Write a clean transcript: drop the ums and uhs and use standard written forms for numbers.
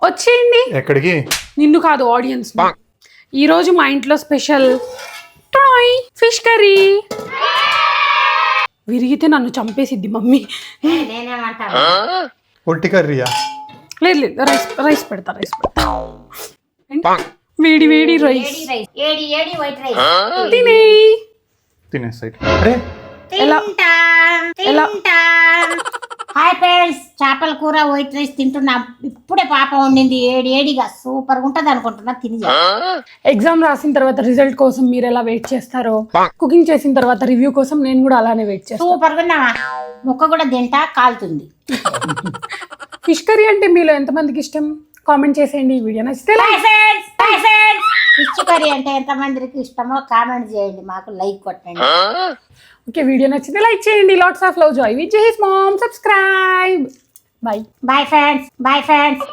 వచ్చేయండి. ఎక్కడికి? నిన్ను కాదు, ఆడియన్స్. ఈరోజు మా ఇంట్లో స్పెషల్ ఫిష్ కర్రీ. విరిగితే నన్ను చంపేసిద్ది మమ్మీ. పొట్టి కర్రీయా? లేదు లేదు, రైస్ పెడతా. వేడి వేడి రైస్ తినేసాయి. అరే ఎలా? హాయ్ ఫ్రెండ్స్, చేపల కూర వైట్ రైస్ తింటున్నా. ఇప్పుడే పాప వండింది, ఏడిగా సూపర్ గా ఉంటది అనుకుంటున్నా. తిని ఎగ్జామ్ రాసిన తర్వాత రిజల్ట్ కోసం మీరు ఎలా వెయిట్ చేస్తారో, కుకింగ్ చేసిన తర్వాత రివ్యూ కోసం నేను కూడా అలానే వెయిట్ చేస్తాను. సూపర్ గా ఉన్నావా? ముక్క కూడా తింటా, కాలుతుంది. ఫిష్ కర్రీ అంటే మీలో ఎంతమందికి ఇష్టం? కామెంట్ చేసేయండి. ఈ వీడియో నచ్చితే ఫిష్ కర్రీ అంటే ఎంతమందికి ఇష్టమో కామెంట్ చేయండి, మాకు లైక్ కొట్టండి. ఓకే, వీడియో నచ్చితే లైక్ చేయండి. Lots of love, joy with Jahee's mom. Subscribe. Bye friends.